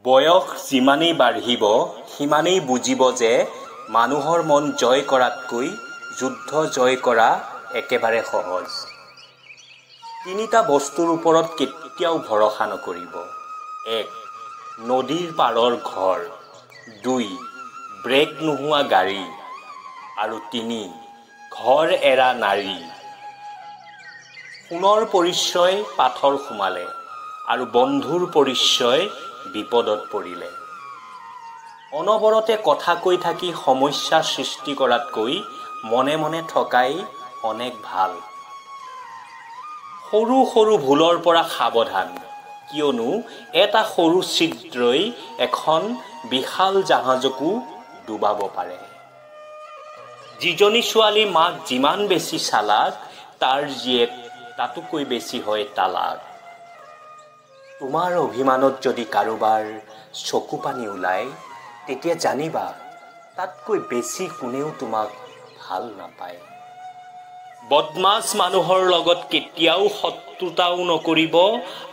বয়স যিমানেই বাঢ়িব সিমানেই বুজিব যে মানুহৰ মন জয় কৰাতকৈ যুদ্ধ জয় কৰা একেবাৰে সহজ। তিনিটা বস্তুৰ ওপৰত কেতিয়াও ভৰসা নকৰিব। 1. নদীৰ পাৰৰ ঘৰ। 2. ব্ৰেক নোহোৱা গাড়ী। আৰু 3. ঘৰ এৰা নাৰী। সোণৰ পৰিচয় পাথৰ সোমালে আৰু বন্ধুৰ পৰিচয় বিপদত পৰিলে। অনবৰতে কথা কৈ থাকি সমস্যা সৃষ্টি কৰাতকৈ মনে মনে থকাই অনেক ভাল। সৰু সৰু ভুলৰ পৰা সাৱধান, কিয়নো এটা সৰু ছিদ্ৰই এখন বিশাল জাহাজকো ডুবাব পাৰে। যিজনী ছোৱালী মাক যিমান বেছি চালাক, তাৰ জীয়েক তাতোকৈ বেছি হয় তালাক। তোমাৰ অভিমানত যদি কাৰোবাৰ চকু পানী ওলায়, তেতিয়া জানিবা তাতকৈ বেছি কোনেও তোমাক ভাল নাপায়। বদমাছ মানুহৰ লগত কেতিয়াও শত্ৰুতাও নকৰিব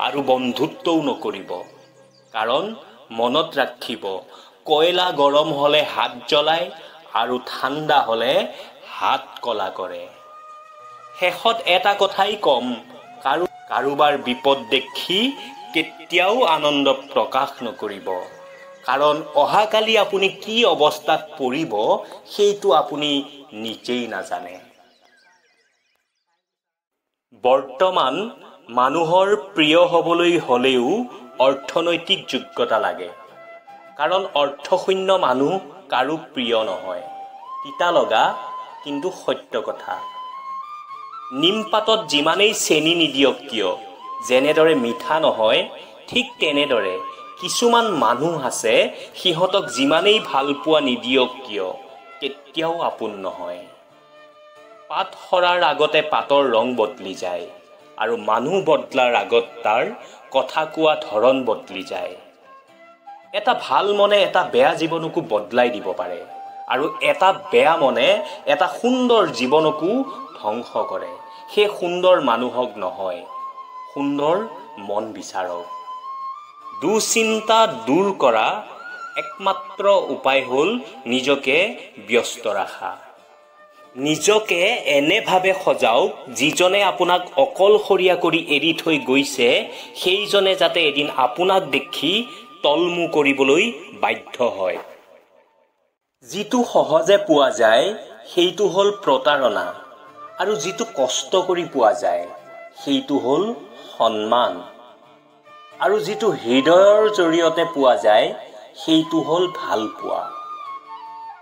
আৰু বন্ধুত্বও নকৰিব। কাৰণ মনত ৰাখিব, কয়লা গৰম হ'লে হাত জ্বলায় আৰু ঠাণ্ডা হ'লে হাত কলা কৰে। শেষত এটা কথাই কম, কাৰোবাৰ বিপদ দেখি কেতিয়াও আনন্দ প্ৰকাশ নকৰিব। কাৰণ অহাকালি আপুনি কি অৱস্থাত পৰিব সেইটো আপুনি নিজেই নাজানে। বৰ্তমান মানুহৰ প্ৰিয় হ'বলৈ হ'লেও অৰ্থনৈতিক যোগ্যতা লাগে। কাৰণ অৰ্থশূন্য মানুহ কাৰো প্ৰিয় নহয়। তিতা লগা কিন্তু সত্য কথা। নিমপাতত যিমানেই চেনি নিদিয়ক কিয়, যেনেদৰে মিঠা নহয়, ঠিক তেনেদৰে কিছুমান মানুহ আছে, সিহঁতক যিমানেই ভাল পোৱা নিদিয়ক কিয় কেতিয়াও আপোন নহয়। পাত সৰাৰ আগতে পাতৰ ৰং বদলি যায় আৰু মানুহ বদলাৰ আগত তাৰ কথা কোৱা ধৰণ বদলি যায়। এটা ভাল মনে এটা বেয়া জীৱনকো বদলাই দিব পাৰে আৰু এটা বেয়া মনে এটা সুন্দৰ জীৱনকো ধ্বংস কৰে। সেই সুন্দৰ মানুহক নহয়, সুন্দৰ মন বিচাৰক। দুশ্চিন্তা দূৰ কৰা একমাত্ৰ উপায় হ'ল নিজকে ব্যস্ত ৰাখা। নিজকে এনেভাৱে সজাওক যিজনে আপোনাক অকলশৰীয়া কৰি এৰি থৈ গৈছে, সেইজনে যাতে এদিন আপোনাক দেখি তলমু কৰিবলৈ বাধ্য হয়। যিটো সহজে পোৱা যায় সেইটো হ'ল প্ৰতাৰণা, আৰু যিটো কষ্ট কৰি পোৱা যায় সেইটো হ'ল সন্মান, আৰু যিটো হৃদয়ৰ জৰিয়তে পোৱা যায় সেইটো হ'ল ভাল পোৱা,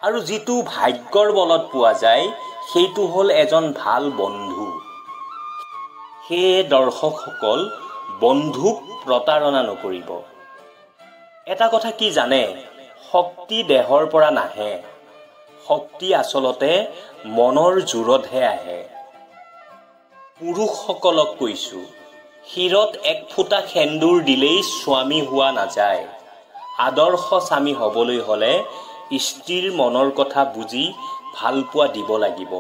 আৰু যিটো ভাগ্যৰ বলত পোৱা যায় সেইটো হ'ল এজন ভাল বন্ধু। সেয়ে দৰ্শকসকল, বন্ধুক প্ৰতাৰণা নকৰিব। এটা কথা কি জানে, শক্তি দেহৰ পৰা নাহে, শক্তি আচলতে মনৰ জোৰতহে আহে। পুৰুষসকলক কৈছোঁ, শিৰত এক ফুটা সেন্দুৰ দিলেই স্বামী হোৱা নাযায়। আদৰ্শ স্বামী হ'বলৈ হ'লে স্ত্ৰীৰ মনৰ কথা বুজি ভাল পোৱা দিব লাগিব,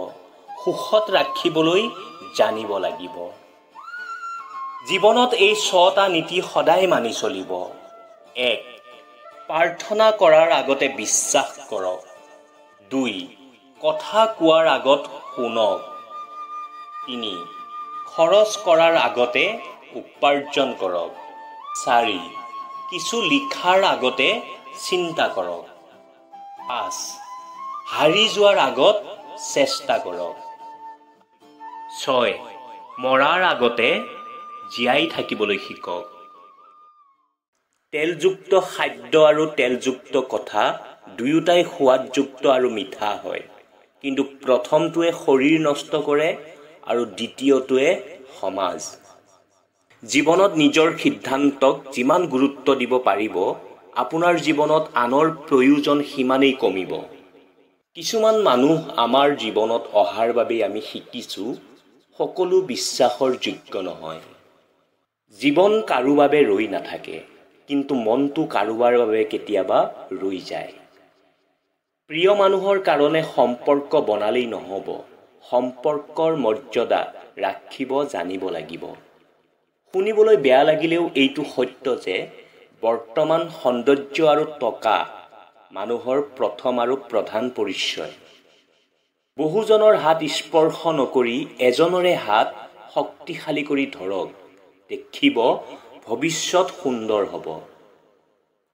সুখত ৰাখিবলৈ জানিব লাগিব। জীৱনত এই 6টা নীতি সদায় মানি চলিব। 1. প্ৰাৰ্থনা কৰাৰ আগতে বিশ্বাস কৰক। 2. কথা কোৱাৰ আগত শুনক। 3. খৰচ কৰাৰ আগতে উপাৰ্জন কৰক। 4. কিছু লিখাৰ আগতে চিন্তা কৰক। 5. হাৰি যোৱাৰ আগত চেষ্টা কৰক। 6. মৰাৰ আগতে জীয়াই থাকিবলৈ শিকক। তেলযুক্ত খাদ্য আৰু তেলযুক্ত কথা দুয়োটাই সোৱাদযুক্ত আৰু মিঠা হয়, কিন্তু প্ৰথমটোৱে শৰীৰ নষ্ট কৰে আৰু দ্বিতীয়টোৱে সমাজ। জীৱনত নিজৰ সিদ্ধান্তক যিমান গুৰুত্ব দিব পাৰিব, আপোনাৰ জীৱনত আনৰ প্ৰয়োজন সিমানেই কমিব। কিছুমান মানুহ আমাৰ জীৱনত অহাৰ বাবেই আমি শিকিছোঁ, সকলো বিশ্বাসৰ যোগ্য নহয়। জীৱন কাৰো বাবে ৰৈ নাথাকে, কিন্তু মনটো কাৰোবাৰ বাবে কেতিয়াবা ৰৈ যায়। প্ৰিয় মানুহৰ কাৰণে সম্পৰ্ক বনালেই নহ'ব, সম্পৰ্কৰ মৰ্যাদা ৰাখিব জানিব লাগিব। শুনিবলৈ বেয়া লাগিলেও এইটো সত্য যে বৰ্তমান সৌন্দৰ্য আৰু টকা মানুহৰ প্ৰথম আৰু প্ৰধান পৰিচয়। বহুজনৰ হাত স্পৰ্শ নকৰি এজনৰে হাত শক্তিশালী কৰি ধৰক, দেখিব ভৱিষ্যত সুন্দৰ হ'ব।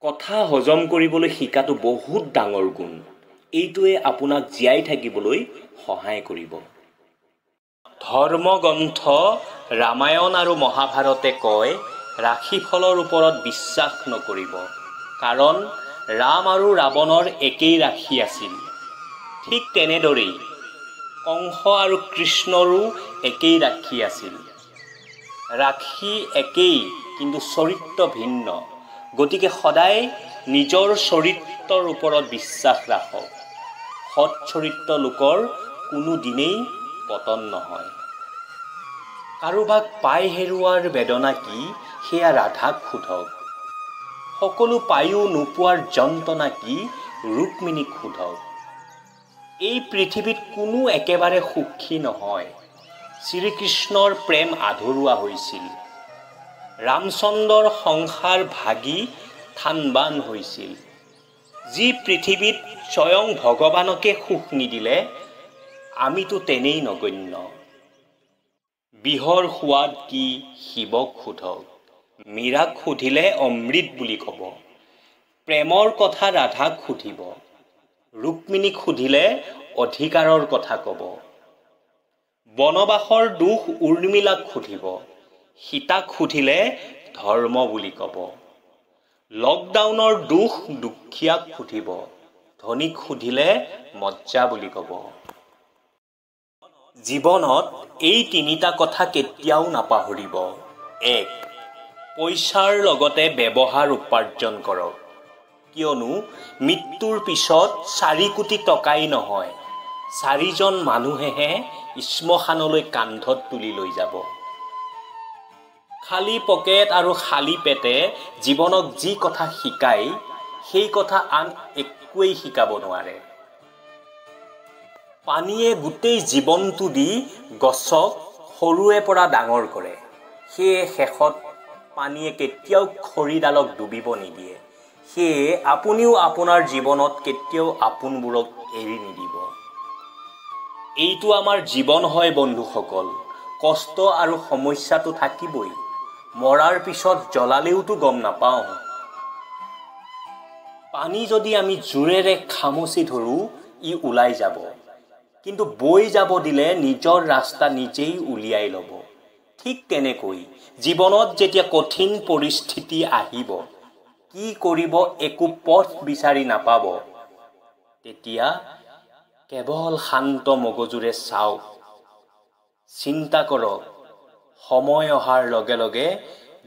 কথা হজম কৰিবলৈ শিকাটো বহুত ডাঙৰ গুণ। এইটোৱে আপোনাক জীয়াই থাকিবলৈ সহায় কৰিব। ধৰ্মগ্ৰন্থ ৰামায়ণ আৰু মহাভাৰতে কয়, ৰাশিফলৰ ওপৰত বিশ্বাস নকৰিব, কাৰণ ৰাম আৰু ৰাৱণৰ একেই ৰাশি আছিল। ঠিক তেনেদৰেই কংস আৰু কৃষ্ণৰো একেই ৰাশি আছিল। ৰাশি একেই, কিন্তু চৰিত্ৰ ভিন্ন। গতিকে সদায় নিজৰ চৰিত্ৰৰ ওপৰত বিশ্বাস ৰাখক। সৎ চৰিত্ৰ লোকৰ কোনো দিনেই পতন নহয়। কাৰোবাক পাই হেৰুৱাৰ বেদনা কি, সেয়া ৰাধাক সোধক। সকলো পায়ো নোপোৱাৰ যন্ত্ৰণা কি, ৰুক্মিণীক সোধক। এই পৃথিৱীত কোনো একেবাৰে সুখী নহয়। শ্ৰীকৃষ্ণৰ প্ৰেম আধৰুৱা হৈছিল। ৰামচন্দ্ৰৰ সংসাৰ ভাগি থানবান হৈছিল। যি পৃথিৱীত স্বয়ং ভগৱানকে সুখ নিদিলে, আমিতো তেনেই নগণ্য। বিহৰ সোৱাদ কি, শিৱক সোধক। মীৰাক সুধিলে অমৃত বুলি ক'ব। প্ৰেমৰ কথা ৰাধাক সুধিব। ৰুক্মিণীক সুধিলে অধিকাৰৰ কথা ক'ব। বনবাসৰ দুখ উৰ্মিলাক সুধিব। সীতাক সুধিলে ধৰ্ম বুলি ক'ব। লকডাউনৰ দুখ দুখীয়াক সুধিব। ধনীক সুধিলে মজ্জা বুলি ক'ব। জীৱনত এই তিনিটা কথা কেতিয়াও নাপাহৰিব। 1. পইচাৰ লগতে ব্যৱহাৰ উপাৰ্জন কৰক। কিয়নো মৃত্যুৰ পিছত 4 কোটি টকাই নহয়, 4জন মানুহেহে শ্মশানলৈ কান্ধত তুলি লৈ যাব। খালী পকেট আৰু খালী পেটে জীৱনক যি কথা শিকায়, সেই কথা আন একোৱেই শিকাব নোৱাৰে। পানীয়ে গোটেই জীৱনটো দি গছক সৰুৰে পৰা ডাঙৰ কৰে। সেয়ে শেষত পানীয়ে কেতিয়াও খৰিডালক ডুবিব নিদিয়ে। সেয়ে আপুনিও আপোনাৰ জীৱনত কেতিয়াও আপোনবোৰক এৰি নিদিব। এইটো আমাৰ জীৱন হয় বন্ধুসকল। কষ্ট আৰু সমস্যাটো থাকিবই। মৰাৰ পিছত জ্বলালেওতো গম নাপাওঁ। পানী যদি আমি জোৰেৰে খামুচি ধৰোঁ, ই ওলাই যাব। কিন্তু বৈ যাব দিলে নিজৰ ৰাস্তা নিজেই উলিয়াই ল'ব। ঠিক তেনেকৈ জীৱনত যেতিয়া কঠিন পৰিস্থিতি আহিব, কি কৰিব একো পথ বিচাৰি নাপাব, তেতিয়া কেৱল শান্ত মগজুৰে চাওক, চিন্তা কৰক। সময় অহাৰ লগে লগে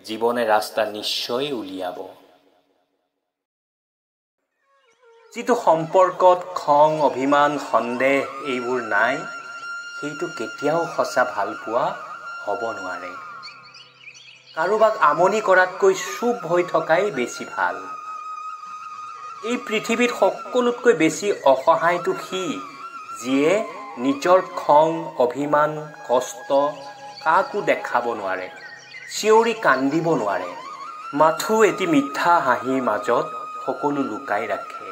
জীৱনে ৰাস্তা নিশ্চয় উলিয়াব। যিটো সম্পৰ্কত খং, অভিমান, সন্দেহ এইবোৰ নাই, সেইটো কেতিয়াও সঁচা ভালপোৱা হ'ব নোৱাৰে। কাৰোবাক আমনি কৰাতকৈ চুপ হৈ থকাই বেছি ভাল। এই পৃথিৱীত সকলোতকৈ বেছি অসহায়টো সি, যিয়ে নিজৰ খং, অভিমান, কষ্ট কাকো দেখাব নোৱাৰে, চিঞৰি কান্দিব নোৱাৰে। মাথো এটি মিঠা হাঁহিৰ মাজত সকলো লুকাই ৰাখে।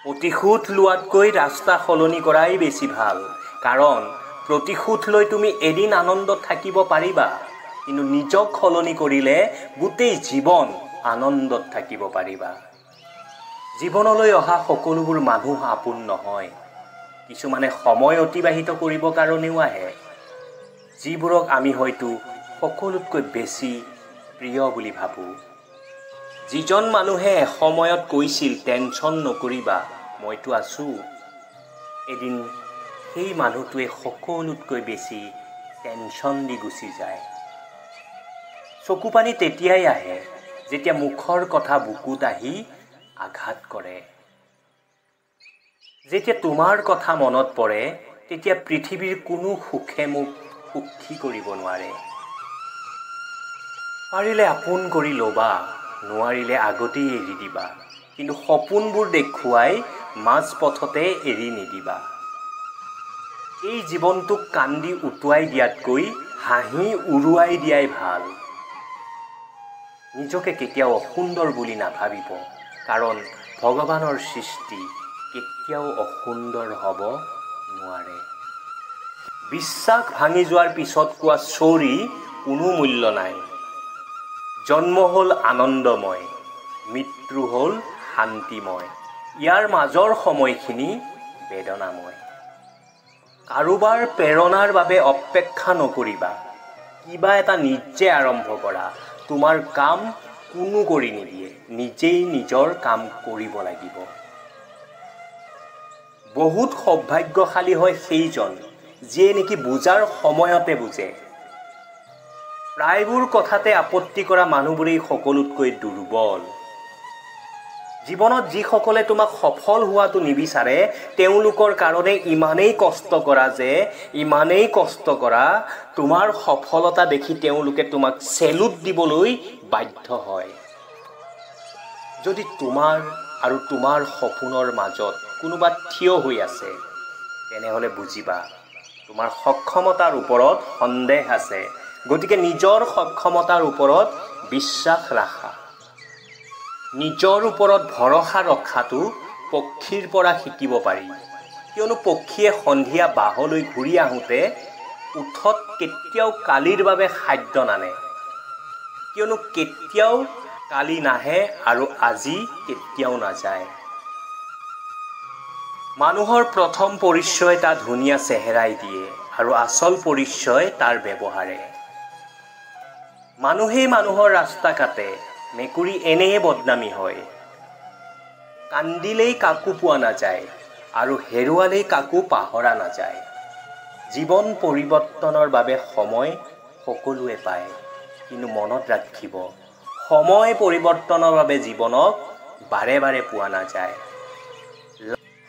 প্ৰতিশোধ লোৱাতকৈ ৰাস্তা সলনি কৰাই বেছি ভাল। কাৰণ প্ৰতিশোধ লৈ তুমি এদিন আনন্দত থাকিব পাৰিবা, কিন্তু নিজক সলনি কৰিলে গোটেই জীৱন আনন্দত থাকিব পাৰিবা। জীৱনলৈ অহা সকলোবোৰ মানুহ আপোন নহয়। কিছুমানে সময় অতিবাহিত কৰিবৰ কাৰণেও আহে, যিবোৰক আমি হয়তো সকলোতকৈ বেছি প্ৰিয় বুলি ভাবোঁ। যিজন মানুহে এসময়ত কৈছিল টেনচন নকৰিবা, মইতো আছোঁ, এদিন সেই মানুহটোৱে সকলোতকৈ বেছি টেনচন দি গুচি যায়। চকুপানী তেতিয়াই আহে যেতিয়া মুখৰ কথা বুকুত আহি আঘাত কৰে। যেতিয়া তোমাৰ কথা মনত পৰে, তেতিয়া পৃথিৱীৰ কোনো সুখে মোক সুখী কৰিব নোৱাৰে। পাৰিলে আপোন কৰি ল'বা, নোৱাৰিলে আগতেই এৰি দিবা, কিন্তু সপোনবোৰ দেখুৱাই মাজ পথতে এৰি নিদিবা। এই জীৱনটোক কান্দি উটুৱাই দিয়াতকৈ হাঁহি উৰুৱাই দিয়াই ভাল। নিজকে কেতিয়াও অসুন্দৰ বুলি নাভাবিব, কাৰণ ভগৱানৰ সৃষ্টি কেতিয়াও অসুন্দৰ হ'ব নোৱাৰে। বিশ্বাস ভাঙি যোৱাৰ পিছত কোৱা চৰি কোনো মূল্য নাই। জন্ম হ'ল আনন্দময়, মৃত্যু হ'ল শান্তিময়, ইয়াৰ মাজৰ সময়খিনি বেদনাময়। কাৰোবাৰ প্ৰেৰণাৰ বাবে অপেক্ষা নকৰিবা, কিবা এটা নিজে আৰম্ভ কৰা। তোমাৰ কাম কোনো কৰি নিদিয়ে, নিজেই নিজৰ কাম কৰিব লাগিব। বহুত সৌভাগ্যশালী হয় সেইজন যিয়ে নেকি বুজাৰ সময়তে বুজে। প্ৰায়বোৰ কথাতে আপত্তি কৰা মানুহবোৰেই সকলোতকৈ দুৰ্বল। জীৱনত যিসকলে তোমাক সফল হোৱাটো নিবিচাৰে, তেওঁলোকৰ কাৰণে ইমানেই কষ্ট কৰা তোমাৰ সফলতা দেখি তেওঁলোকে তোমাক চেলুট দিবলৈ বাধ্য হয়। যদি তোমাৰ আৰু তোমাৰ সপোনৰ মাজত কোনোবা থিয় হৈ আছে, তেনেহ'লে বুজিবা তোমাৰ সক্ষমতাৰ ওপৰত সন্দেহ আছে। গতিকে নিজৰ সক্ষমতাৰ ওপৰত বিশ্বাস ৰাখা। নিজৰ ওপৰত ভৰসা ৰখাটো পক্ষীৰ পৰা শিকিব পাৰি, কিয়নো পক্ষীয়ে সন্ধিয়া বাহলৈ ঘূৰি আহোঁতে ওঠত কেতিয়াও কালিৰ বাবে খাদ্য নানে, কিয়নো কেতিয়াও কালি নাহে আৰু আজি কেতিয়াও নাযায়। মানুহৰ প্ৰথম পৰিচয় তাৰ ধুনীয়া চেহেৰাই দিয়ে আৰু আচল পৰিচয় তাৰ ব্যৱহাৰে। মানুহেই মানুহৰ ৰাস্তা কাটে, মেকুৰী এনেয়ে বদনামী হয়। কান্দিলেই কাকো পোৱা নাযায় আৰু হেৰুৱালেই কাকো পাহৰা নাযায়। জীৱন পৰিৱৰ্তনৰ বাবে সময় সকলোৱে পায়, কিন্তু মনত ৰাখিব, সময় পৰিৱৰ্তনৰ বাবে জীৱনক বাৰে বাৰে পোৱা নাযায়।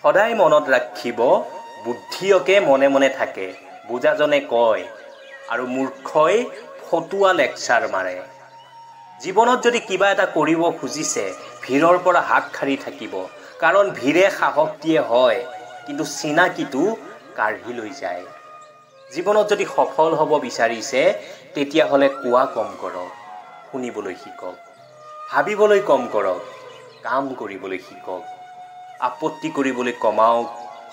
সদায় মনত ৰাখিব, বুদ্ধিয়কে মনে মনে থাকে, বুজাজনে কয় আৰু মূৰ্খই ফটুৱা লেকচাৰ মাৰে। জীৱনত যদি কিবা এটা কৰিব খুজিছে, ভিৰৰ পৰা হাত সাৰি থাকিব, কাৰণ ভিৰে সাহস দিয়ে হয়, কিন্তু চিনাকিটো কাঢ়ি লৈ যায়। জীৱনত যদি সফল হ'ব বিচাৰিছে, তেতিয়াহ'লে কোৱা কম কৰক, শুনিবলৈ শিকক, ভাবিবলৈ কম কৰক, কাম কৰিবলৈ শিকক, আপত্তি কৰিবলৈ কমাওক,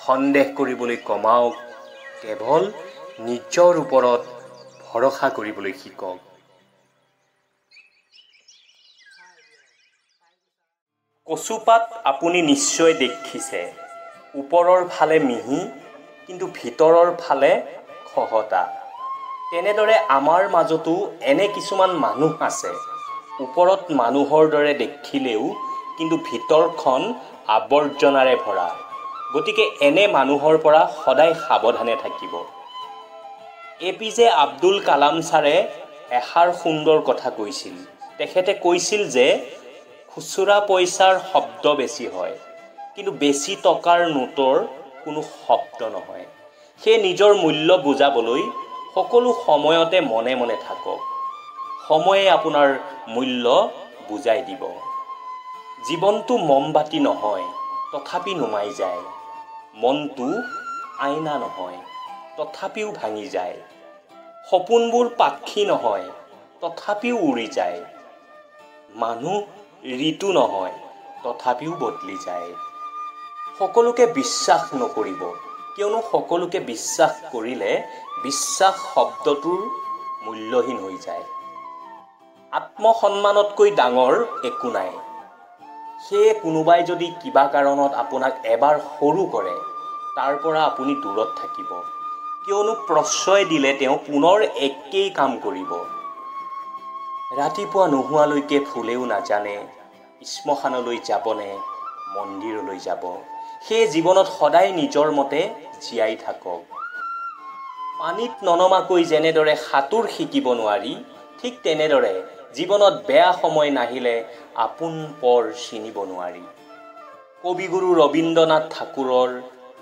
সন্দেহ কৰিবলৈ কমাওক, কেৱল নিজৰ ওপৰত ভৰসা কৰিবলৈ শিকক। কচুপাত আপুনি নিশ্চয় দেখিছে, ওপৰৰ ফালে মিহি কিন্তু ভিতৰৰ ফালে খহটা। তেনেদৰে আমাৰ মাজতো এনে কিছুমান মানুহ আছে, ওপৰত মানুহৰ দৰে দেখিলেও কিন্তু ভিতৰখন আৱৰ্জনাৰে ভৰা। গতিকে এনে মানুহৰ পৰা সদায় সাৱধানে থাকিব। APJ আব্দুল কালাম ছাৰে এষাৰ সুন্দৰ কথা কৈছিল। তেখেতে কৈছিল যে খুচুৰা পইচাৰ শব্দ বেছি হয়, কিন্তু বেছি টকাৰ নোটৰ কোনো শব্দ নহয়। সেয়ে নিজৰ মূল্য বুজাবলৈ সকলো সময়তে মনে মনে থাকক। সময়ে আপোনাৰ মূল্য বুজাই দিব। জীৱনটো মমবাতি নহয়, তথাপি নুমাই যায়। মনটো আইনা নহয়, তথাপিও ভাঙি যায়। সপোনবোৰ পাখি নহয়, তথাপিও উৰি যায়। মানুহ ঋতু নহয়, তথাপিও বদলি যায়। সকলোকে বিশ্বাস নকৰিব, কিয়নো সকলোকে বিশ্বাস কৰিলে বিশ্বাস শব্দটোৰ মূল্যহীন হৈ যায়। আত্মসন্মানতকৈ ডাঙৰ একো নাই। সেয়ে কোনোবাই যদি কিবা কাৰণত আপোনাক এবাৰ সৰু কৰে, তাৰ পৰা আপুনি দূৰত থাকিব, কিয়নো প্ৰশ্ৰয় দিলে তেওঁ পুনৰ একেই কাম কৰিব। ৰাতিপুৱা নোহোৱালৈকে ফুলেও নাজানে শ্মশানলৈ যাবনে মন্দিৰলৈ যাব। সেয়ে জীৱনত সদায় নিজৰ মতে জীয়াই থাকক। পানীত ননমাকৈ যেনেদৰে সাঁতোৰ শিকিব নোৱাৰি, ঠিক তেনেদৰে জীৱনত বেয়া সময় নাহিলে আপোন পৰ চিনিব নোৱাৰি। কবিগুৰু ৰবীন্দ্ৰনাথ ঠাকুৰৰ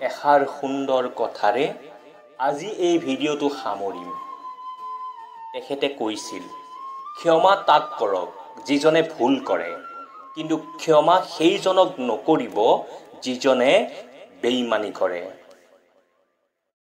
এষাৰ সুন্দৰ কথাৰে আজি এই ভিডিঅ'টো সামৰিম। তেখেতে কৈছিল, ক্ষমা তাক কৰক যিজনে ভুল কৰে, কিন্তু ক্ষমা সেইজনক নকৰিব যিজনে বেইমানি কৰে।